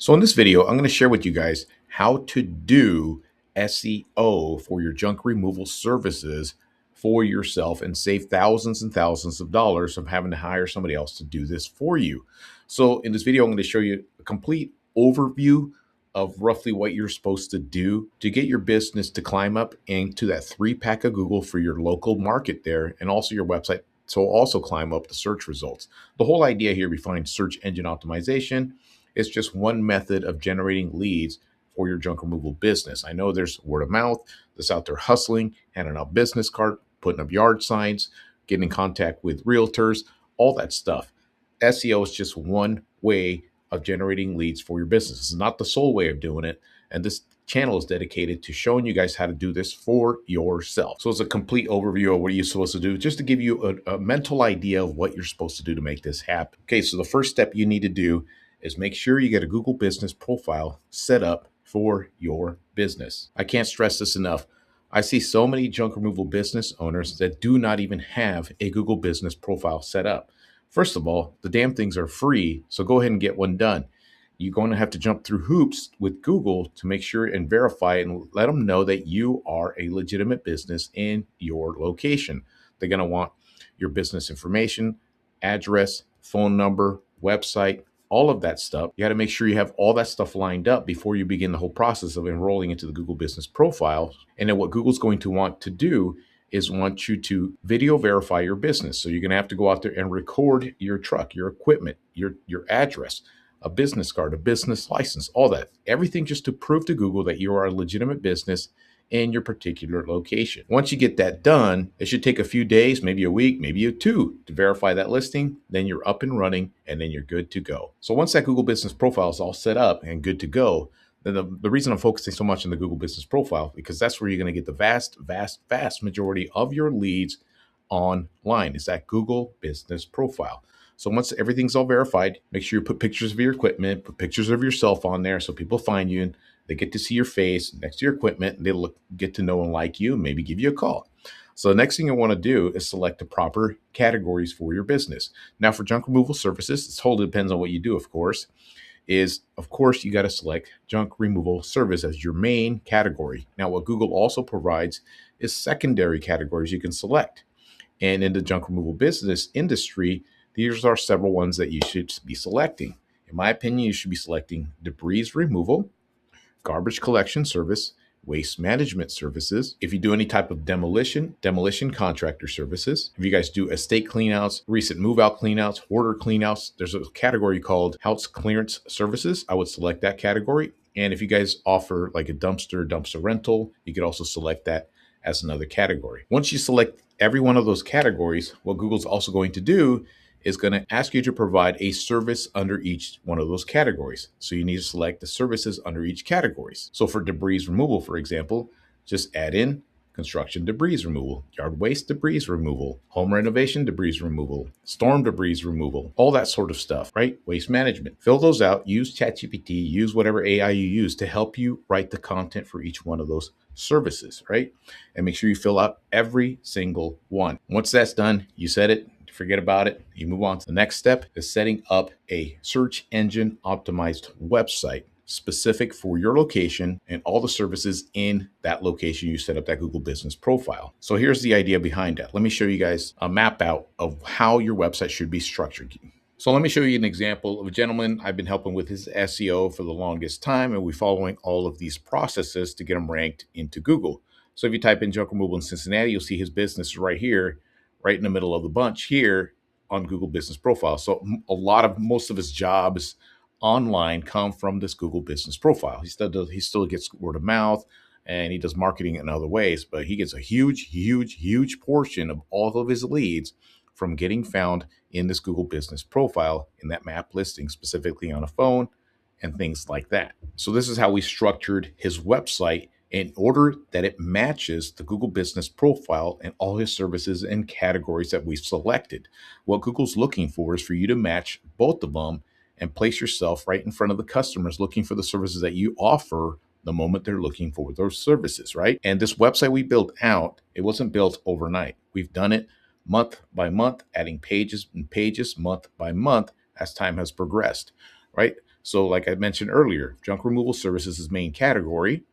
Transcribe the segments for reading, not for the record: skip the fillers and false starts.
So in this video, I'm going to share with you guys how to do SEO for your junk removal services for yourself and save thousands and thousands of dollars from having to hire somebody else to do this for you. So in this video, I'm going to show you a complete overview of roughly what you're supposed to do to get your business to climb up into that 3-pack of Google for your local market there, and also your website. So also climb up the search results. The whole idea here behind search engine optimization, it's just one method of generating leads for your junk removal business. I know there's word of mouth that's out there hustling, handing out business cards, putting up yard signs, getting in contact with realtors, all that stuff. SEO is just one way of generating leads for your business. It's not the sole way of doing it. And this channel is dedicated to showing you guys how to do this for yourself. So it's a complete overview of what you're supposed to do, just to give you a mental idea of what you're supposed to do to make this happen. Okay, so the first step you need to do is make sure you get a Google business profile set up for your business. I can't stress this enough. I see so many junk removal business owners that do not even have a Google business profile set up. First of all, the damn things are free, so go ahead and get one done. You're going to have to jump through hoops with Google to make sure and verify and let them know that you are a legitimate business in your location. They're going to want your business information, address, phone number, website, all of that stuff. You got to make sure you have all that stuff lined up before you begin the whole process of enrolling into the Google business profile. And then what Google's going to want to do is want you to video verify your business. So you're going to have to go out there and record your truck, your equipment, your address, a business card, a business license, all that. Everything just to prove to Google that you are a legitimate business in your particular location. Once you get that done, it should take a few days, maybe a week, maybe two to verify that listing. Then you're up and running, and then you're good to go. So once that Google business profile is all set up and good to go, then the reason I'm focusing so much on the Google business profile, because that's where you're going to get the vast majority of your leads online, is that Google business profile. So once everything's all verified, make sure you put pictures of your equipment, put pictures of yourself on there so people find you and they get to see your face next to your equipment, and they'll get to know and like you and maybe give you a call. So the next thing you want to do is select the proper categories for your business. Now for junk removal services, it totally depends on what you do, of course, you got to select junk removal service as your main category. Now what Google also provides is secondary categories you can select. And in the junk removal business industry, these are several ones that you should be selecting. In my opinion, you should be selecting debris removal, garbage collection service, waste management services. If you do any type of demolition contractor services. If you guys do estate cleanouts, recent move out cleanouts, hoarder cleanouts, there's a category called house clearance services. I would select that category. And if you guys offer like a dumpster rental, you could also select that as another category. Once you select every one of those categories, what Google's also going to do is going to ask you to provide a service under each one of those categories. So you need to select the services under each categories. So for debris removal, for example, just add in construction debris removal, yard waste debris removal, home renovation debris removal, storm debris removal, all that sort of stuff, right? Waste management. Fill those out, use ChatGPT, use whatever AI you use to help you write the content for each one of those services, right? And make sure you fill out every single one. Once that's done, you set it, forget about it, you move on to the next step is setting up a search engine optimized website specific for your location and all the services in that location you set up that Google business profile. So here's the idea behind that. Let me show you guys a map out of how your website should be structured. So let me show you an example of a gentleman I've been helping with his SEO for the longest time, and we're following all of these processes to get him ranked into Google. So if you type in junk removal in Cincinnati, you'll see his business right here, right in the middle of the bunch here on Google business profile. So most of his jobs online come from this Google business profile. He still gets word of mouth, and he does marketing in other ways, but he gets a huge portion of all of his leads from getting found in this Google business profile in that map listing, specifically on a phone and things like that. So this is how we structured his website in order that it matches the Google business profile and all his services and categories that we've selected. What Google's looking for is for you to match both of them and place yourself right in front of the customers looking for the services that you offer the moment they're looking for those services, right? And this website we built out, it wasn't built overnight. We've done it month by month, adding pages and pages month by month as time has progressed, right? So like I mentioned earlier, junk removal services is main category.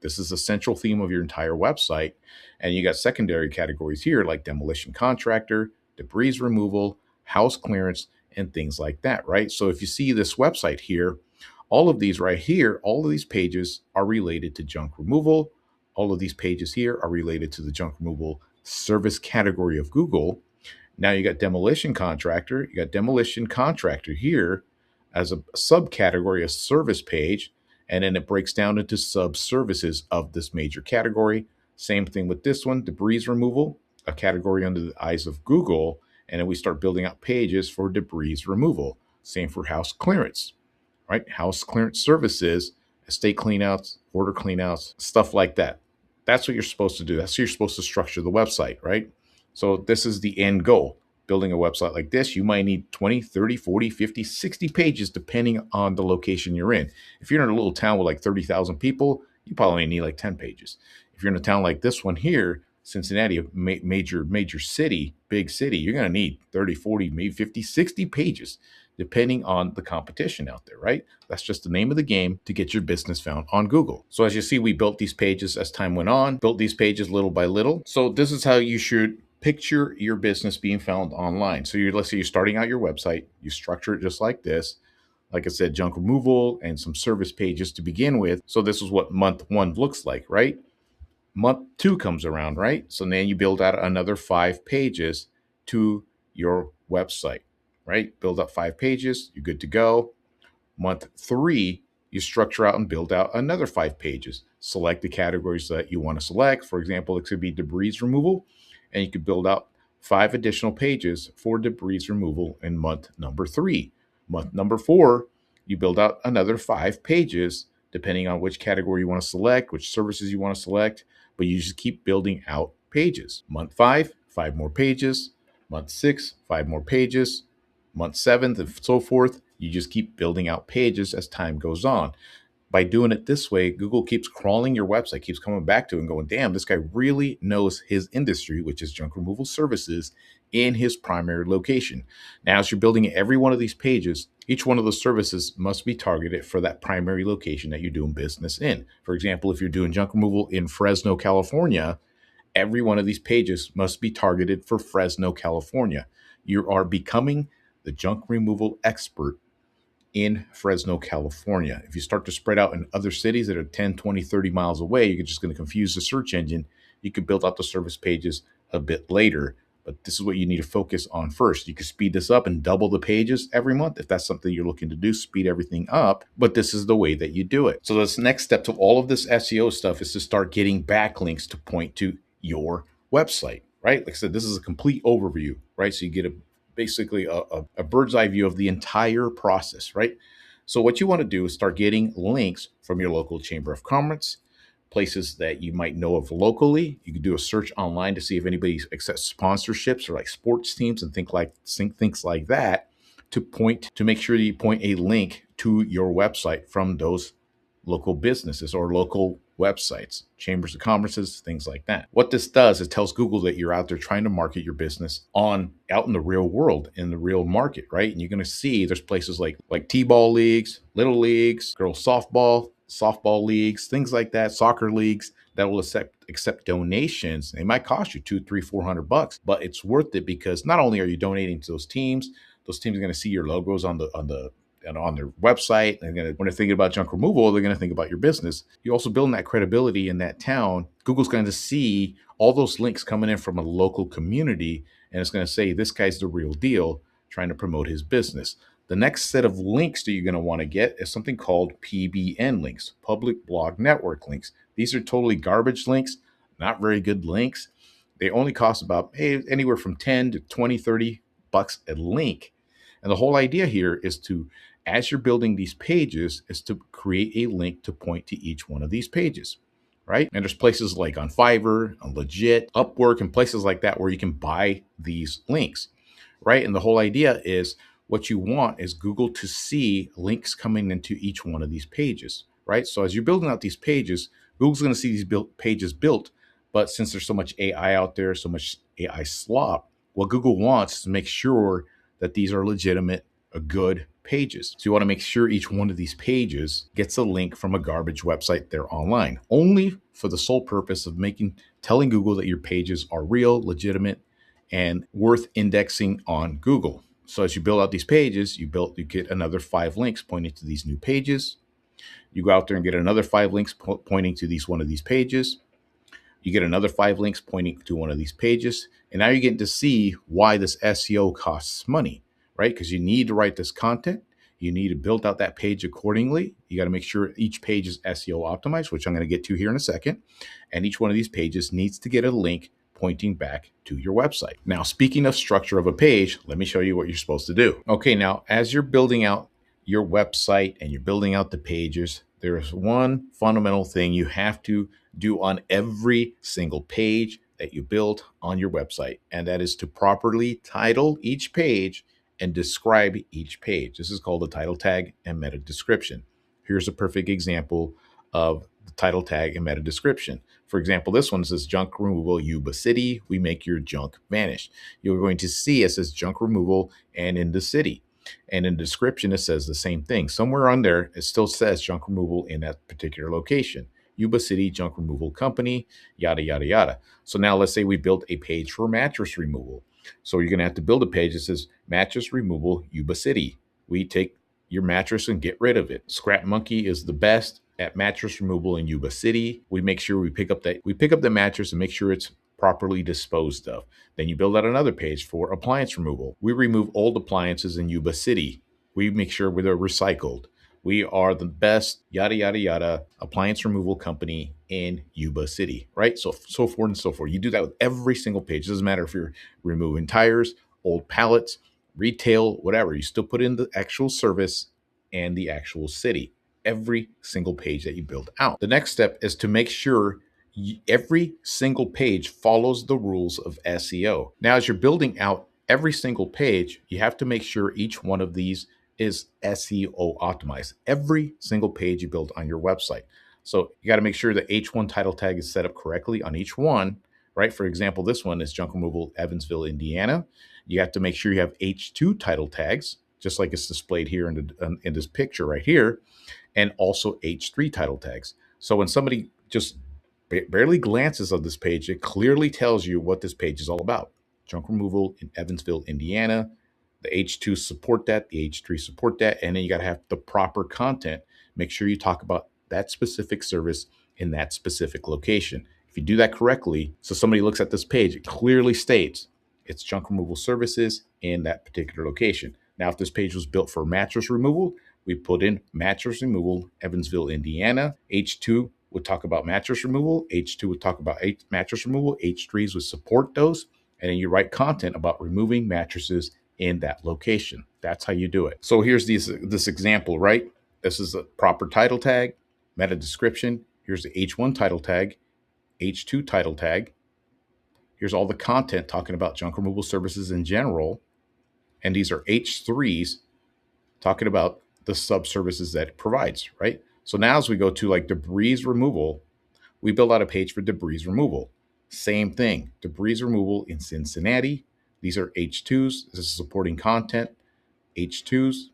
This is the central theme of your entire website. And you got secondary categories here like demolition contractor, debris removal, house clearance, and things like that, right? So if you see this website here, all of these right here, all of these pages are related to junk removal. All of these pages here are related to the junk removal service category of Google. Now you got demolition contractor. You got demolition contractor here as a subcategory, a service page, and then it breaks down into sub services of this major category. Same thing with this one, debris removal, a category under the eyes of Google, and then we start building out pages for debris removal. Same for house clearance, right? House clearance services, estate cleanouts, order cleanouts, stuff like that. That's what you're supposed to do. That's how you're supposed to structure the website, right? So this is the end goal. Building a website like this, you might need 20, 30, 40, 50, 60 pages depending on the location you're in. If you're in a little town with like 30,000 people, you probably need like 10 pages. If you're in a town like this one here, Cincinnati, a major city, big city, you're going to need 30, 40, maybe 50, 60 pages depending on the competition out there, right? That's just the name of the game to get your business found on Google. So as you see, we built these pages as time went on, built these pages little by little. So this is how you should picture your business being found online. So let's say you're starting out your website, you structure it just like this. Like I said, junk removal and some service pages to begin with. So this is what month one looks like, right? Month two comes around, right? So then you build out another 5 pages to your website, right? Build up 5 pages, you're good to go. Month 3, you structure out and build out another 5 pages. Select the categories that you want to select. For example, it could be debris removal, and you could build out 5 additional pages for debris removal in month number 3. Month number 4, you build out another 5 pages, depending on which category you want to select, which services you want to select, but you just keep building out pages. Month 5, 5 more pages. Month 6, 5 more pages. Month 7, and so forth. You just keep building out pages as time goes on. By doing it this way, Google keeps crawling your website, keeps coming back to it and going, damn, this guy really knows his industry, which is junk removal services, in his primary location. Now, as you're building every one of these pages, each one of those services must be targeted for that primary location that you're doing business in. For example, if you're doing junk removal in Fresno, California, every one of these pages must be targeted for Fresno, California. You are becoming the junk removal expert in Fresno, California. If you start to spread out in other cities that are 10, 20, 30 miles away, you're just going to confuse the search engine. You could build out the service pages a bit later, but this is what you need to focus on first. You can speed this up and double the pages every month if that's something you're looking to do, speed everything up, but this is the way that you do it. So this next step to all of this SEO stuff is to start getting backlinks to point to your website, right? Like I said, this is a complete overview, right? So you get basically a bird's eye view of the entire process, right? So what you want to do is start getting links from your local chamber of commerce, places that you might know of locally. You can do a search online to see if anybody accepts sponsorships or like sports teams and things like that to make sure that you point a link to your website from those local businesses or local websites, chambers of commerces, things like that. What this does is tells Google that you're out there trying to market your business out in the real world, in the real market, right? And you're going to see there's places like t-ball leagues, little leagues, girls softball leagues, things like that, soccer leagues that will accept donations. They might cost you $200, $300, $400, but it's worth it because not only are you donating to those teams are going to see your logos on their website. When they're thinking about junk removal, they're going to think about your business. You also building that credibility in that town. Google's going to see all those links coming in from a local community, and it's going to say, this guy's the real deal, trying to promote his business. The next set of links that you're going to want to get is something called PBN links, public blog network links. These are totally garbage links, not very good links. They only cost about anywhere from 10 to 20, 30 bucks a link. And the whole idea here is as you're building these pages, is to create a link to point to each one of these pages, right? And there's places like on Fiverr, on Legit, Upwork, and places like that where you can buy these links, right? And the whole idea is what you want is Google to see links coming into each one of these pages, right? So as you're building out these pages, Google's going to see these pages built, but since there's so much AI out there, so much AI slop, what Google wants is to make sure that these are legitimate good pages. So you want to make sure each one of these pages gets a link from a garbage website there online, only for the sole purpose of telling Google that your pages are real, legitimate, and worth indexing on Google. So as you build out these pages, you get another 5 links pointing to these new pages. You go out there and get another 5 links pointing to one of these pages. You get another 5 links pointing to one of these pages. And now you're getting to see why this SEO costs money, right? Because you need to write this content. You need to build out that page accordingly. You got to make sure each page is SEO optimized, which I'm going to get to here in a second. And each one of these pages needs to get a link pointing back to your website. Now, speaking of structure of a page, let me show you what you're supposed to do. Okay, now as you're building out your website and you're building out the pages, there's one fundamental thing you have to do on every single page that you build on your website, and that is to properly title each page and describe each page. This is called the title tag and meta description. Here's a perfect example of the title tag and meta description. For example, this one says junk removal Yuba City. We make your junk vanish. You're going to see it says junk removal and in the city. And in the description, it says the same thing. Somewhere on there, it still says junk removal in that particular location. Yuba City Junk Removal Company, yada, yada, yada. So now let's say we built a page for mattress removal. So you're going to have to build a page that says mattress removal Yuba City. We take your mattress and get rid of it. Scrap Monkey is the best at mattress removal in Yuba City. We make sure we pick up the mattress and make sure it's properly disposed of. Then you build out another page for appliance removal. We remove old appliances in Yuba City. We make sure they're recycled. We are the best, yada, yada, yada, appliance removal company in Yuba City, right? So forth and so forth. You do that with every single page. It doesn't matter if you're removing tires, old pallets, retail, whatever. You still put in the actual service and the actual city, every single page that you build out. The next step is to make sure every single page follows the rules of SEO. Now, as you're building out every single page, you have to make sure each one of these is SEO optimized. Every single page you build on your website. So you got to make sure the H1 title tag is set up correctly on each one, right? For example, this one is junk removal, Evansville, Indiana. You have to make sure you have H2 title tags, just like it's displayed here in this picture right here, and also H3 title tags. So when somebody just barely glances on this page, it clearly tells you what this page is all about. Junk removal in Evansville, Indiana. The H2 support that, the H3 support that, and then you got to have the proper content. Make sure you talk about that specific service in that specific location. If you do that correctly, so somebody looks at this page, it clearly states it's junk removal services in that particular location. Now, if this page was built for mattress removal, we put in mattress removal, Evansville, Indiana. H2 would talk about mattress removal. H2 would talk about mattress removal. H3s would support those. And then you write content about removing mattresses in that location. That's how you do it. So here's this example, right? This is a proper title tag, meta description. Here's the H1 title tag, H2 title tag. Here's all the content talking about junk removal services in general. And these are H3s talking about the sub-services that it provides, right? So now as we go to like debris removal, we build out a page for debris removal. Same thing, debris removal in Cincinnati. These are H2s. This is supporting content. H2s.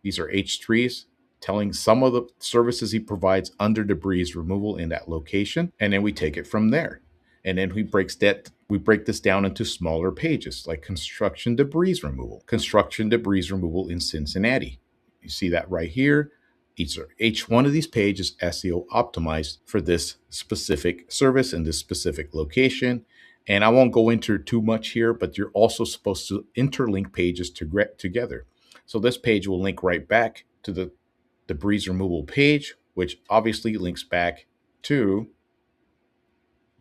These are H3s, telling some of the services he provides under debris removal in that location. And then we take it from there. And then we break this down into smaller pages, like construction debris removal in Cincinnati. You see that right here. Each one of these pages is SEO optimized for this specific service in this specific location. And I won't go into too much here, but you're also supposed to interlink pages together. So this page will link right back to the debris removal page, which obviously links back to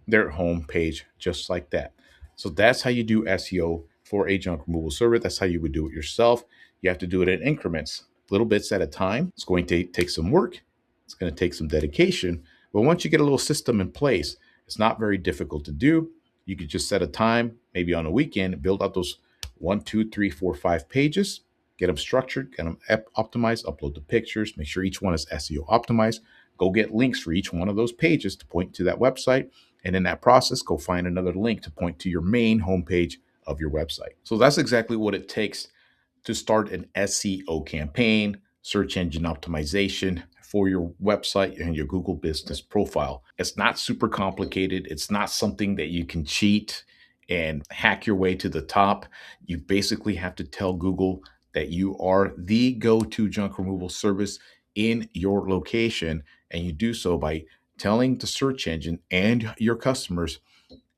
their home page, just like that. So that's how you do SEO for a junk removal service. That's how you would do it yourself. You have to do it in increments, little bits at a time. It's going to take some work. It's going to take some dedication. But once you get a little system in place, it's not very difficult to do. You could just set a time, maybe on a weekend, build out those 1, 2, 3, 4, 5 pages, get them structured, get them optimized, upload the pictures, make sure each one is SEO optimized. Go get links for each one of those pages to point to that website. And in that process, go find another link to point to your main homepage of your website. So that's exactly what it takes to start an SEO campaign, search engine optimization for your website and your Google business profile. It's not super complicated. It's not something that you can cheat and hack your way to the top. You basically have to tell Google that you are the go-to junk removal service in your location. And you do so by telling the search engine and your customers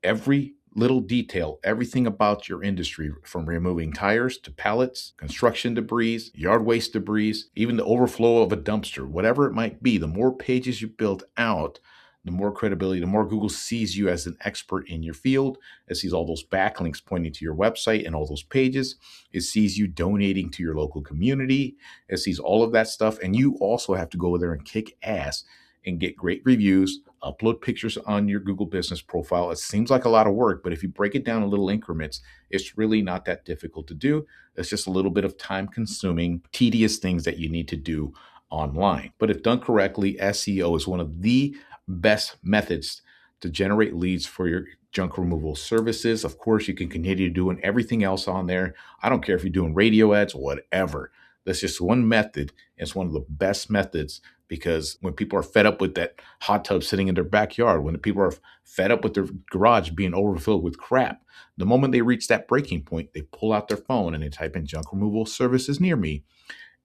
every little detail, everything about your industry, from removing tires to pallets, construction debris, yard waste debris, even the overflow of a dumpster, whatever it might be. The more pages you build out, the more credibility, the more Google sees you as an expert in your field. It sees all those backlinks pointing to your website and all those pages. It sees you donating to your local community. It sees all of that stuff. And you also have to go there and kick ass and get great reviews, upload pictures on your Google business profile. It seems like a lot of work, but if you break it down in little increments, it's really not that difficult to do. It's just a little bit of time consuming, tedious things that you need to do online. But if done correctly, SEO is one of the best methods to generate leads for your junk removal services. Of course, you can continue doing everything else on there. I don't care if you're doing radio ads, whatever. That's just one method. It's one of the best methods, because when people are fed up with that hot tub sitting in their backyard, when the people are fed up with their garage being overfilled with crap, the moment they reach that breaking point, they pull out their phone and they type in junk removal services near me.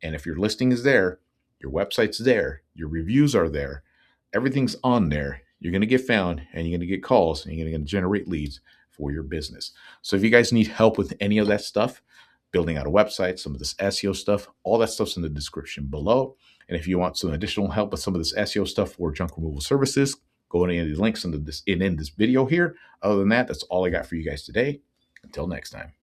And if your listing is there, your website's there, your reviews are there, everything's on there, you're going to get found and you're going to get calls and you're going to generate leads for your business. So if you guys need help with any of that stuff, building out a website, some of this SEO stuff, all that stuff's in the description below. And if you want some additional help with some of this SEO stuff for junk removal services, go to any of the links in this video here. Other than that, that's all I got for you guys today. Until next time.